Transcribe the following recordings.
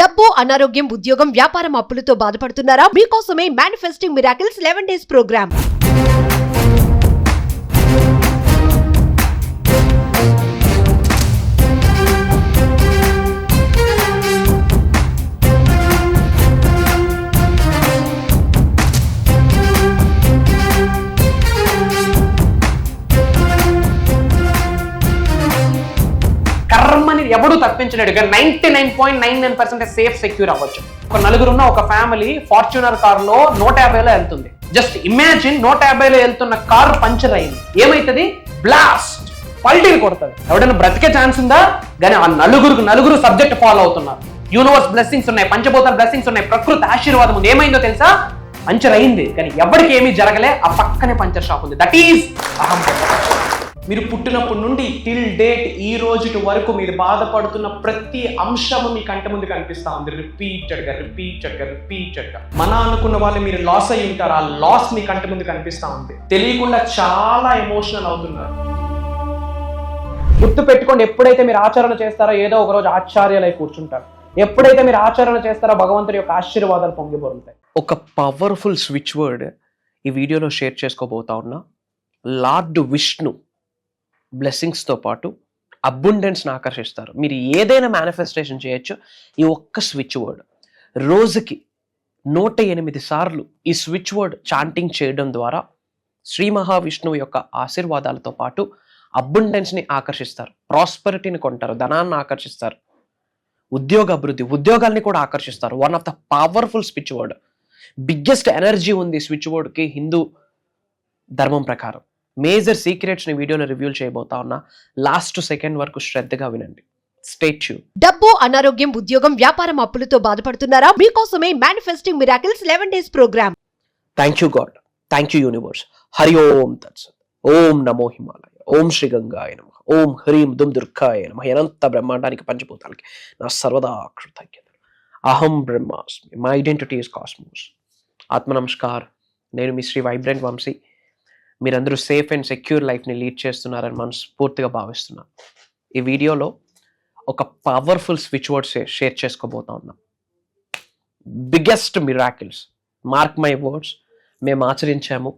డబ్బు, అనారోగ్యం, ఉద్యోగం, వ్యాపారం, అప్పులతో బాధపడుతున్నారా? మీకోసమే మేనిఫెస్టింగ్ మిరాకిల్స్ 11 days ప్రోగ్రామ్. కర్మని ఎవడు తప్పించలేడుగా 99.99% సేఫ్ సెక్యూర్ అవ్వచ్చు. ఒక నలుగురున్న ఒక ఫ్యామిలీ ఫార్చునర్ కారులో 150లో వెళ్తుంది. జస్ట్ ఇమాజిన్ 150లో వెళ్తున్న కారు పంచర్ అయింది. ఏమైతుంది? బ్లాస్ట్, పల్టీలు కొడుతుంది. ఎవడైనా బ్రతికే ఛాన్స్ ఉందా? కానీ ఆ నలుగురు సబ్జెక్ట్ ఫాలో అవుతున్నారు. యూనివర్స్ బ్లెస్సింగ్స్ ఉన్నాయి, పంచభూతాల బ్లెస్సింగ్స్ ఉన్నాయి, ప్రకృతి ఆశీర్వాదం ఉంది. ఏమైందో తెలుసా? పంచర్ అయింది, కానీ ఎవరికి ఏమీ జరగలే. ఆ పక్కనే పంచర్ షాప్ ఉంది. దట్ ఈజ్ అహం. మీరు పుట్టినప్పటి నుండి టిల్ డేట్ ఈ రోజు వరకు మీరు బాధపడుతున్న ప్రతి అంశము మీ కంటి ముందు కనిపిస్తా ఉంది. రిపీటెడ్గా మన అనుకున్న వాళ్ళు మీరు లాస్ అయ్యి ఉంటారు. ఆ లాస్ మీ కంటి ముందు కనిపిస్తా ఉంది. తెలియకుండా చాలా ఎమోషనల్ అవుతున్నారు. గుర్తు పెట్టుకోండి, ఎప్పుడైతే మీరు ఆచరణ చేస్తారో ఏదో ఒక రోజు ఆశ్చర్యాలై కూర్చుంటారు. ఎప్పుడైతే మీరు ఆచరణ చేస్తారో భగవంతుడి యొక్క ఆశీర్వాదాలు పొంగిపోతాయి. ఒక పవర్ఫుల్ స్విచ్ వర్డ్ ఈ వీడియోలో షేర్ చేసుకోబోతా ఉన్నా. లార్డ్ విష్ణు బ్లెస్సింగ్స్తో పాటు అబుండెన్స్ని ఆకర్షిస్తారు. మీరు ఏదైనా మేనిఫెస్టేషన్ చేయొచ్చు ఈ ఒక్క స్విచ్ వర్డ్. రోజుకి 108 సార్లు ఈ స్విచ్ వర్డ్ చాంటింగ్ చేయడం ద్వారా శ్రీ మహావిష్ణువు యొక్క ఆశీర్వాదాలతో పాటు అబుండెన్స్ని ఆకర్షిస్తారు. ప్రాస్పరిటీని కొంటారు, ధనాన్ని ఆకర్షిస్తారు, ఉద్యోగ అభివృద్ధి, ఉద్యోగాల్ని కూడా ఆకర్షిస్తారు. One of the powerful switch word. Biggest energy ఉంది స్విచ్ వర్డ్కి హిందూ ధర్మం ప్రకారం. మేజర్ సీక్రెట్స్ని వీడియోలో రివ్యూ చేయబోతా ఉన్నా. లాస్ట్ సెకండ్ వరకు శ్రద్ధగా వినండి. Stay tune. డబ్బు, అనారోగ్యం, ఉద్యోగం, వ్యాపారం, అప్పులతో బాధపడుతున్నారా? మీకోసమే manifesting miracles 11 days program. Thank you God, thank you universe. Hari ఓం తత్సత్. ఓం నమో హిమాలయ. ఓం శ్రీ గంగాయ నమః. ఓం హ్రీం దుమ్ దుర్గాయ నమః. అనంత బ్రహ్మాండానికి పంచభూతాలకి నా సర్వదా కృతజ్ఞతలు. అహం బ్రహ్మాస్మి. My identity is cosmos. ఆత్మ నమస్కార్. నేను మీ శ్రీ వైబ్రెంట్ వంశీ. మీరందరూ సేఫ్ అండ్ సెక్యూర్ లైఫ్ని లీడ్ చేస్తున్నారని మనస్ఫూర్తిగా భావిస్తున్నాను. ఈ వీడియోలో ఒక పవర్ఫుల్ స్విచ్ వర్డ్స్ షేర్ చేసుకోబోతా ఉన్నాం. Biggest miracles, mark my words, మేము ఆచరించాము,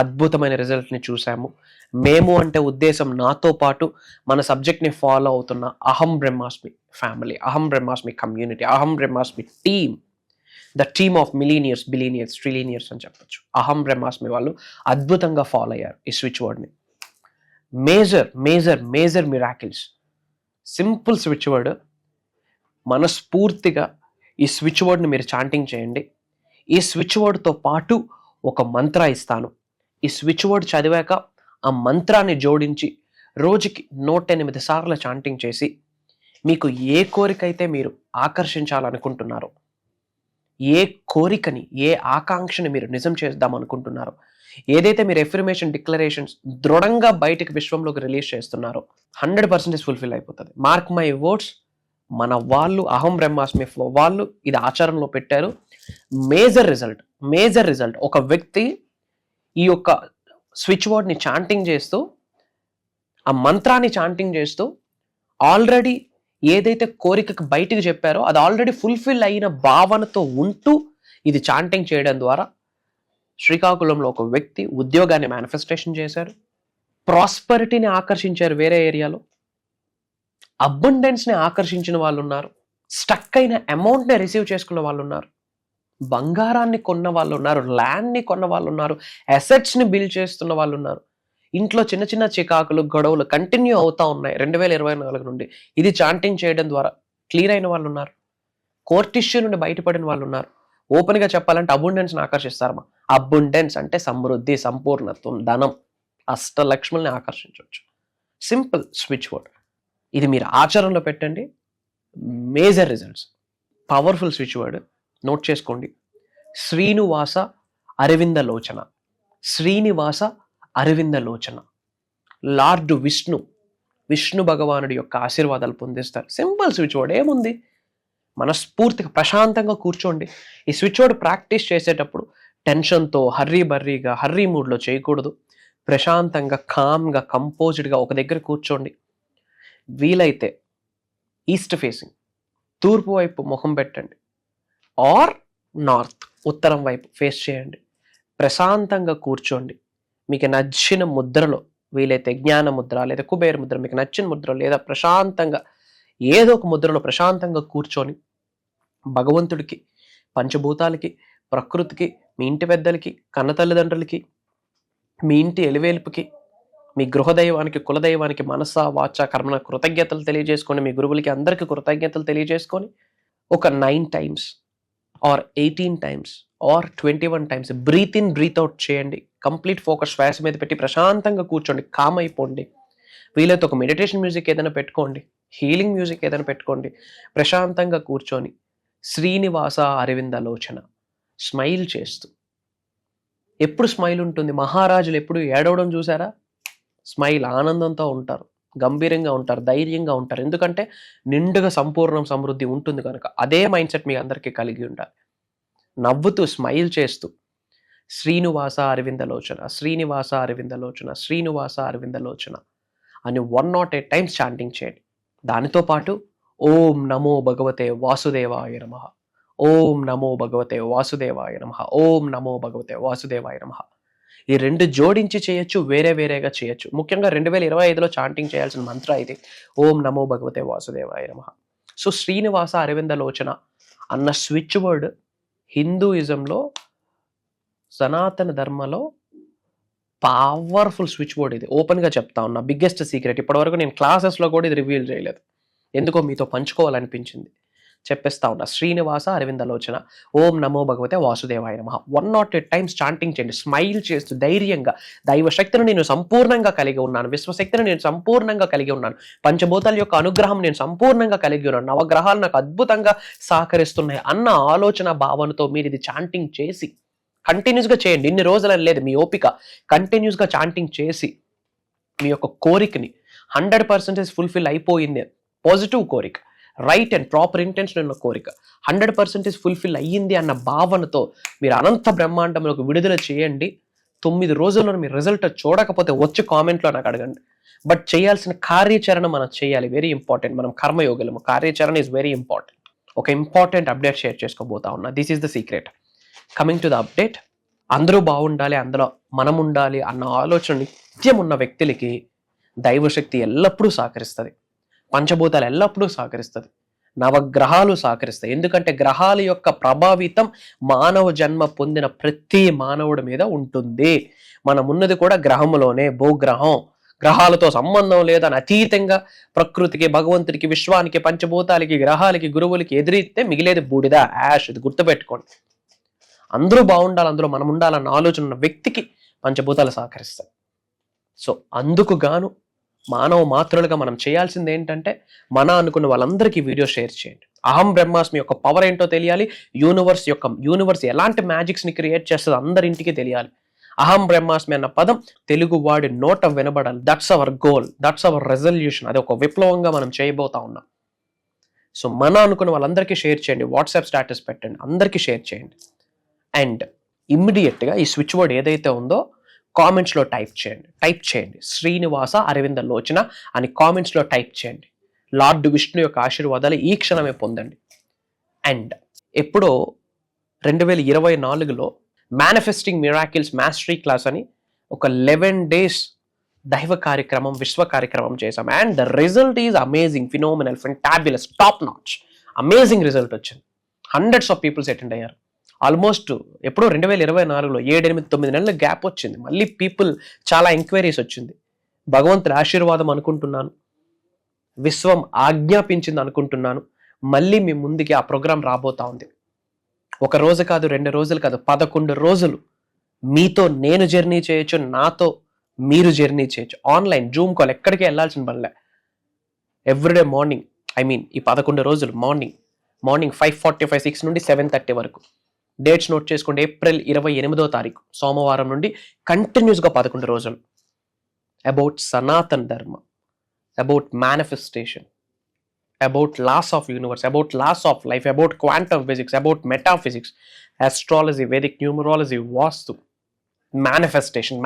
అద్భుతమైన రిజల్ట్ని చూసాము. మేము అంటే ఉద్దేశం నాతో పాటు మన సబ్జెక్ట్ని ఫాలో అవుతున్న అహం బ్రహ్మాస్మి ఫ్యామిలీ, అహం బ్రహ్మాస్మి కమ్యూనిటీ, అహం బ్రహ్మాస్మి team, the team of millionaires, billionaires, trillionaires అని చెప్పొచ్చు. అహం బ్రహ్మాస్మి వాళ్ళు అద్భుతంగా ఫాలో అయ్యారు ఈ స్విచ్ వర్డ్ని. Major major major miracles. Simple switch word. మనస్ఫూర్తిగా ఈ స్విచ్ వర్డ్ని మీరు చాంటింగ్ చేయండి. ఈ స్విచ్ వర్డ్తో పాటు ఒక మంత్ర ఇస్తాను. ఈ స్విచ్ వర్డ్ చదివాక ఆ మంత్రాన్ని జోడించి రోజుకి 108 సార్లు చాంటింగ్ చేసి మీకు ఏ కోరికైతే మీరు ఆకర్షించాలనుకుంటున్నారో, ఏ కోరికని, ఏ ఆకాంక్షని మీరు నిజం చేద్దాం అనుకుంటున్నారో, ఏదైతే మీరు ఎఫర్మేషన్ డిక్లరేషన్స్ దృఢంగా బయటకు విశ్వంలోకి రిలీజ్ చేస్తున్నారో 100% ఫుల్ఫిల్ అయిపోతుంది. Mark my words. మన వాళ్ళు అహం బ్రహ్మాస్మి వాళ్ళు ఇది ఆచరణలో పెట్టారు. Major result. ఒక వ్యక్తి ఈ యొక్క స్విచ్ వర్డ్ని చాంటింగ్ చేస్తూ, ఆ మంత్రాన్ని చాంటింగ్ చేస్తూ ఆల్రెడీ ఏదైతే కోరికకు బయటికి చెప్పారో అది ఆల్రెడీ ఫుల్ఫిల్ అయిన భావనతో ఉంటూ ఇది చాంటింగ్ చేయడం ద్వారా శ్రీకాకుళంలో ఒక వ్యక్తి ఉద్యోగాన్ని మేనిఫెస్టేషన్ చేశారు, ప్రాస్పరిటీని ఆకర్షించారు, వేరే ఏరియాలో అబండెన్స్ని ఆకర్షించిన వాళ్ళు ఉన్నారు, స్టక్ అయిన అమౌంట్ని రిసీవ్ చేసుకున్న వాళ్ళు ఉన్నారు, బంగారాన్ని కొన్న వాళ్ళు ఉన్నారు, ల్యాండ్ని కొన్న వాళ్ళు ఉన్నారు, అసెట్స్ని బిల్డ్ చేస్తున్న వాళ్ళు ఉన్నారు. ఇంట్లో చిన్న చిన్న చికాకులు, గొడవలు కంటిన్యూ అవుతా ఉన్నాయి 2024 నుండి. ఇది చాంటింగ్ చేయడం ద్వారా క్లియర్ అయిన వాళ్ళు ఉన్నారు. కోర్ట్ ఇష్యూ నుండి బయటపడిన వాళ్ళు ఉన్నారు. ఓపెన్గా చెప్పాలంటే అబుండెన్స్ని ఆకర్షిస్తారమ్మా. అబుండెన్స్ అంటే సమృద్ధి, సంపూర్ణత్వం, ధనం, అష్టలక్ష్ముల్ని ఆకర్షించవచ్చు. Simple switch word. ఇది మీరు ఆచరణలో పెట్టండి. Major results. Powerful switch word. Note చేసుకోండి. శ్రీనివాస అరవింద లోచన. శ్రీనివాస అరవింద లోచన. లార్డ్ విష్ణు భగవానుడి యొక్క ఆశీర్వాదాలు పొందిస్తారు. Simple switch word. ఏముంది? మనస్ఫూర్తిగా ప్రశాంతంగా కూర్చోండి. ఈ స్విచ్ వర్డ్ ప్రాక్టీస్ చేసేటప్పుడు టెన్షన్తో హర్రీ మూడ్లో చేయకూడదు. ప్రశాంతంగా, కామ్గా, కంపోజ్డ్గా ఒక దగ్గర కూర్చోండి. వీలైతే ఈస్ట్ ఫేసింగ్ తూర్పు వైపు ముఖం పెట్టండి, ఆర్ నార్త్ ఉత్తరం వైపు ఫేస్ చేయండి. ప్రశాంతంగా కూర్చోండి. మీకు నచ్చిన ముద్రలో, వీలైతే జ్ఞాన ముద్ర లేదా కుబేర ముద్ర, మీకు నచ్చిన ముద్ర లేదా ప్రశాంతంగా ఏదో ఒక ముద్రలో ప్రశాంతంగా కూర్చొని భగవంతుడికి, పంచభూతాలకి, ప్రకృతికి, మీ ఇంటి పెద్దలకి, కన్న తల్లిదండ్రులకి, మీ ఇంటి ఎలివేల్పుకి, మీ గృహదైవానికి, కులదైవానికి మనస వాచ కర్మన కృతజ్ఞతలు తెలియజేసుకొని, మీ గురువులకి అందరికీ కృతజ్ఞతలు తెలియజేసుకొని ఒక 9 times or 18 times or 21 times breathe in breathe out చేయండి. కంప్లీట్ ఫోకస్ శ్వాస మీద పెట్టి ప్రశాంతంగా కూర్చోండి, కామ్ అయిపోండి. వీలైతే ఒక మెడిటేషన్ మ్యూజిక్ ఏదైనా పెట్టుకోండి, హీలింగ్ మ్యూజిక్ ఏదైనా పెట్టుకోండి. ప్రశాంతంగా కూర్చొని శ్రీనివాస అరవిందలోచన స్మైల్ చేస్తూ, ఎప్పుడు స్మైల్ ఉంటుంది? మహారాజులు ఎప్పుడు ఏడవడం చూసారా? స్మైల్, ఆనందంతో ఉంటారు, గంభీరంగా ఉంటారు, ధైర్యంగా ఉంటారు. ఎందుకంటే నిండుగా సంపూర్ణం సమృద్ధి ఉంటుంది కనుక. అదే మైండ్ సెట్ మీ అందరికీ కలిగి ఉండాలి. నవ్వుతూ స్మైల్ చేస్తూ శ్రీనివాస అరవిందలోచన, శ్రీనివాస అరవిందలోచన, శ్రీనివాస అరవిందలోచన అని 108 times చాంటింగ్ చేయండి. దానితో పాటు ఓం నమో భగవతే వాసుదేవాయ నమః, ఓం నమో భగవతే వాసుదేవాయ నమః, ఓం నమో భగవతే వాసుదేవాయ నమః. ఈ 2 జోడించి చేయొచ్చు, వేరే వేరేగా చేయొచ్చు. ముఖ్యంగా 2025లో చాంటింగ్ చేయాల్సిన మంత్ర ఇది, ఓం నమో భగవతే వాసుదేవాయ నమః. సో శ్రీనివాస అరవిందలోచన అన్న స్విచ్ వర్డ్ హిందూయిజంలో, సనాతన ధర్మలో పవర్ఫుల్ స్విచ్ బోర్డ్. ఇది ఓపెన్గా చెప్తా ఉన్నా, బిగ్గెస్ట్ సీక్రెట్. ఇప్పటివరకు నేను క్లాసెస్లో కూడా ఇది రివీల్ చేయలేదు, ఎందుకో మీతో పంచుకోవాలనిపించింది, చెప్పేస్తా ఉన్నా. శ్రీనివాస అరవిందలోచన, ఓం నమో భగవతే వాసుదేవాయ నమః 108 times చాంటింగ్ చేయండి, స్మైల్ చేస్తూ ధైర్యంగా. దైవ శక్తిని నేను సంపూర్ణంగా కలిగి ఉన్నాను, విశ్వశక్తిని నేను సంపూర్ణంగా కలిగి ఉన్నాను, పంచభూతాల యొక్క అనుగ్రహం నేను సంపూర్ణంగా కలిగి ఉన్నాను, నవగ్రహాలు నాకు అద్భుతంగా సహకరిస్తున్నాయి అన్న ఆలోచన భావనతో మీరు ఇది చాంటింగ్ చేసి కంటిన్యూస్గా చేయండి. ఇన్ని రోజులని లేదు, మీ ఓపిక. కంటిన్యూస్గా చాంటింగ్ చేసి మీ యొక్క కోరికని 100% ఫుల్ఫిల్ అయిపోయింది, పాజిటివ్ కోరిక, రైట్ అండ్ ప్రాపర్ ఇంటెన్షన్ ఉన్న కోరిక 100% ఫుల్ఫిల్ అయ్యింది అన్న భావనతో మీరు అనంత బ్రహ్మాండంలోకి విడుదల చేయండి. 9 రోజుల్లో మీరు రిజల్ట్ చూడకపోతే వచ్చి కామెంట్లో నాకు అడగండి. బట్ చేయాల్సిన కార్యాచరణ మనం చేయాలి, వెరీ ఇంపార్టెంట్. మనం కర్మయోగులము, కార్యాచరణ ఈజ్ వెరీ ఇంపార్టెంట్. ఒక ఇంపార్టెంట్ అప్డేట్ షేర్ చేసుకోబోతా ఉన్నా. This is the secret. Coming to the update. అందరూ బాగుండాలి, అందులో మనం ఉండాలి అన్న ఆలోచన నిత్యం ఉన్న వ్యక్తులకి దైవశక్తి ఎల్లప్పుడూ సహకరిస్తుంది, పంచభూతాలు ఎల్లప్పుడూ సహకరిస్తుంది, నవగ్రహాలు సహకరిస్తాయి. ఎందుకంటే గ్రహాల యొక్క ప్రభావితం మానవ జన్మ పొందిన ప్రతి మానవుడి మీద ఉంటుంది. మనం ఉన్నది కూడా గ్రహంలోనే, భూగ్రహం. గ్రహాలతో సంబంధం లేదని అతీతంగా ప్రకృతికి, భగవంతుడికి, విశ్వానికి, పంచభూతాలకి, గ్రహాలకి, గురువులకి ఎదిరిస్తే మిగిలేది బూడిద, యాష్. ఇది గుర్తుపెట్టుకోండి. అందరూ బాగుండాలి, అందులో మనం ఉండాలన్న ఆలోచన ఉన్న వ్యక్తికి పంచభూతాలు సహకరిస్తాయి. సో అందుకు గాను మానవ మాతృలుగా మనం చేయాల్సింది ఏంటంటే, మన అనుకున్న వాళ్ళందరికీ వీడియో షేర్ చేయండి. అహం బ్రహ్మాస్మి యొక్క పవర్ ఏంటో తెలియాలి, యూనివర్స్ ఎలాంటి మ్యాజిక్స్ని క్రియేట్ చేస్తుందో అందరింటికి తెలియాలి. అహం బ్రహ్మాస్మి అన్న పదం తెలుగు వాడి నోట వినబడాలి. That's our goal, that's our resolution. అది ఒక విప్లవంగా మనం చేయబోతా ఉన్నాం. సో మన అనుకున్న వాళ్ళందరికీ షేర్ చేయండి, వాట్సాప్ స్టేటస్ పెట్టండి, అందరికీ షేర్ చేయండి. అండ్ ఇమ్మీడియట్గా ఈ స్విచ్ వర్డ్ ఏదైతే ఉందో కామెంట్స్లో టైప్ చేయండి. శ్రీనివాస అరవిందలోచన అని కామెంట్స్లో టైప్ చేయండి. లార్డ్ విష్ణు యొక్క ఆశీర్వాదాలు ఈ క్షణమే పొందండి. అండ్ ఎప్పుడో 2024లో మేనిఫెస్టింగ్ మిరాకిల్స్ మాస్టరీ క్లాస్ అని ఒక 11 days దైవ కార్యక్రమం, విశ్వ కార్యక్రమం చేశాం. And the result is amazing, phenomenal, fantabulous, top notch, amazing result వచ్చింది. హండ్రెడ్స్ ఆఫ్ పీపుల్స్ అటెండ్ అయ్యారు. ఆల్మోస్ట్ ఎప్పుడో 2024లో 7-8-9 నెలల గ్యాప్ వచ్చింది. మళ్ళీ పీపుల్ చాలా ఎంక్వైరీస్ వచ్చింది. భగవంతుడి ఆశీర్వాదం అనుకుంటున్నాను, విశ్వం ఆజ్ఞాపించింది అనుకుంటున్నాను. మళ్ళీ మీ ముందుకి ఆ ప్రోగ్రాం రాబోతా ఉంది. 1 రోజు కాదు, 2 రోజులు కాదు, 11 రోజులు మీతో నేను జర్నీ చేయొచ్చు, నాతో మీరు జర్నీ చేయొచ్చు. ఆన్లైన్ జూమ్ కాల్, ఎక్కడికి వెళ్ళాల్సిన పనిలే. ఎవ్రీడే మార్నింగ్, ఈ 11 రోజులు మార్నింగ్ 5:45, 6 నుండి 7:30 వరకు. డేట్స్ నోట్ చేసుకోండి. ఏప్రిల్ 28వ తారీఖు సోమవారం నుండి కంటిన్యూస్గా 11 రోజులు. About Sanatan Dharma, about manifestation, about laws of universe, about laws of life, about quantum physics, about metaphysics, astrology, Vedic numerology, vastu, manifestation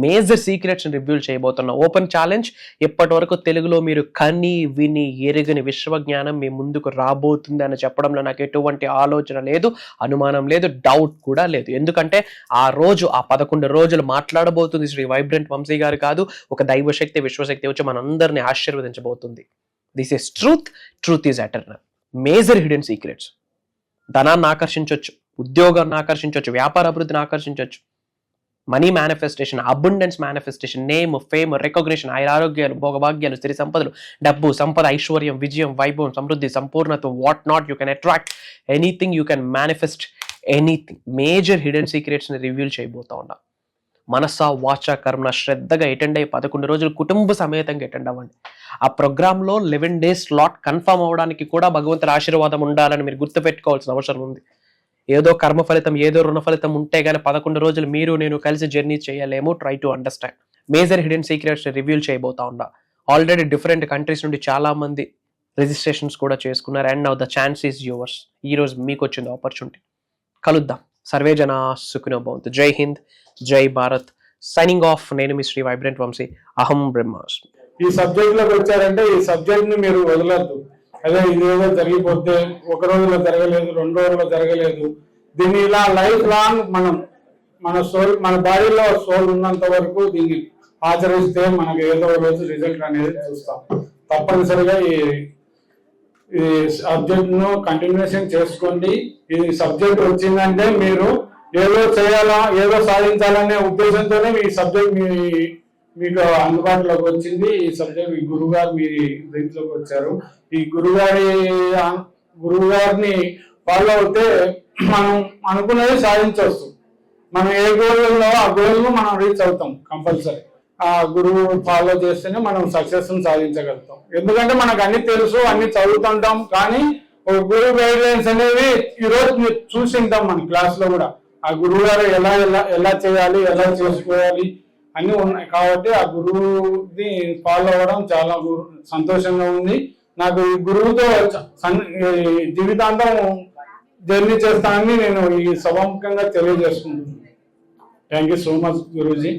major secrets reveal చేయబోతున్నా. ఓపెన్ ఛాలెంజ్, ఇప్పటి వరకు తెలుగులో మీరు కని విని ఎరుగని విశ్వజ్ఞానం మీ ముందుకు రాబోతుంది అని చెప్పడంలో నాకు ఎటువంటి ఆలోచన లేదు, అనుమానం లేదు, డౌట్ కూడా లేదు. ఎందుకంటే ఆ రోజు, ఆ 11 రోజులు మాట్లాడబోతుంది శ్రీ వైబ్రెంట్ వంశీ గారు కాదు, ఒక దైవశక్తి విశ్వశక్తి వచ్చి మనందరినీ ఆశీర్వదించబోతుంది. This is truth is eternal. Major hidden secrets. ధనాన్ని ఆకర్షించవచ్చు, ఉద్యోగాన్ని ఆకర్షించవచ్చు, వ్యాపార అభివృద్ధిని ఆకర్షించవచ్చు, money manifestation, abundance manifestation, name, fame, recognition, ఆరోగ్యాలు, భోగభాగ్యాలు, స్త్రీ సంపదలు, డబ్బు, సంపద, ఐశ్వర్యం, విజయం, వైభవం, సమృద్ధి, సంపూర్ణత్వం, what not. You can attract anything, you can manifest anything. Major hidden సీక్రెట్స్ని రివ్యూల్ చేయబోతా ఉన్నా. మనసా వాచ కర్మ శ్రద్ధగా అటెండ్ అయ్యి 11 రోజులు కుటుంబ సమేతంగా అటెండ్ అవ్వండి. ఆ ప్రోగ్రాంలో 11 days స్లాట్ కన్ఫర్మ్ అవ్వడానికి కూడా భగవంతుడి ఆశీర్వాదం ఉండాలని మీరు గుర్తుపెట్టుకోవాల్సిన అవసరం ఉంది. ఏదో కర్మ ఫలితం, ఏదో రుణ ఫలితం ఉంటే గానీ 11 రోజులు మీరు నేను కలిసి జర్నీ చేయలేము. Try to understand. Major hidden secrets reveal చేయబోతా ఉన్నా. ఆల్రెడీ డిఫరెంట్ కంట్రీస్ నుండి చాలా మంది రిజిస్ట్రేషన్స్ కూడా చేసుకున్నారు. And now the chance is yours. ఈ రోజు మీకు వచ్చింది ఆపర్చునిటీ. కలుద్దాం. సర్వే జన సుఖినో భవంతు. జై హింద్, జై భారత్. Signing off. నేను మీ శ్రీ వైబ్రెంట్ వంశీ. అహం బ్రహ్మాస్మి. ఈ సబ్జెక్ట్ లోకి వచ్చారంటే ఈ సబ్జెక్ట్ ని మీరు వదలద్దు. అదే ఇదేదో జరిగిపోతే ఒక రోజులో జరగలేదు, 2 రోజుల్లో జరగలేదు. దీన్ని ఇలా లైఫ్ లాంగ్ మన సోల్, మన బాడీలో సోల్ ఉన్నంత వరకు దీన్ని ఆచరిస్తే మనకు ఏదో రోజు రిజల్ట్ అనేది చూస్తాం. తప్పనిసరిగా ఈ సబ్జెక్ట్ ను కంటిన్యూషన్ చేసుకోండి. ఈ సబ్జెక్ట్ వచ్చిందంటే మీరు ఏదో చేయాలా, ఏదో సాధించాలనే ఉద్దేశంతోనే ఈ సబ్జెక్ట్ మీకు అందుబాటులోకి వచ్చింది. ఈ సబ్జెక్ట్ మీ గురువుగారు మీ దీంట్లోకి వచ్చారు. ఈ గురువుగారిని ఫాలో అవుతే మనం అనుకున్నది సాధించవచ్చు. మనం ఏ గోల్ ఉందో ఆ గోల్ ను మనం రీచ్ అవుతాం కంపల్సరీ. ఆ గురువు ఫాలో చేస్తేనే మనం సక్సెస్ సాధించగలుగుతాం. ఎందుకంటే మనకు అన్ని తెలుసు, అన్ని చదువుతుంటాం, కానీ ఒక గురువు గైడ్ లైన్స్ అనేవి ఈ రోజు మీరు చూసింటాం మన క్లాస్ లో కూడా. ఆ గురువు గారు ఎలా చేయాలి, ఎలా చేసుకోవాలి అన్ని ఉన్నాయి. కాబట్టి ఆ గురువుని ఫాలో అవ్వడం చాలా సంతోషంగా ఉంది. నాకు ఈ గురువుతో జీవితాంతం జర్నీ చేస్తానని నేను ఈ సభాముఖంగా తెలియజేసుకుంటున్నాను. Thank you so much Guruji.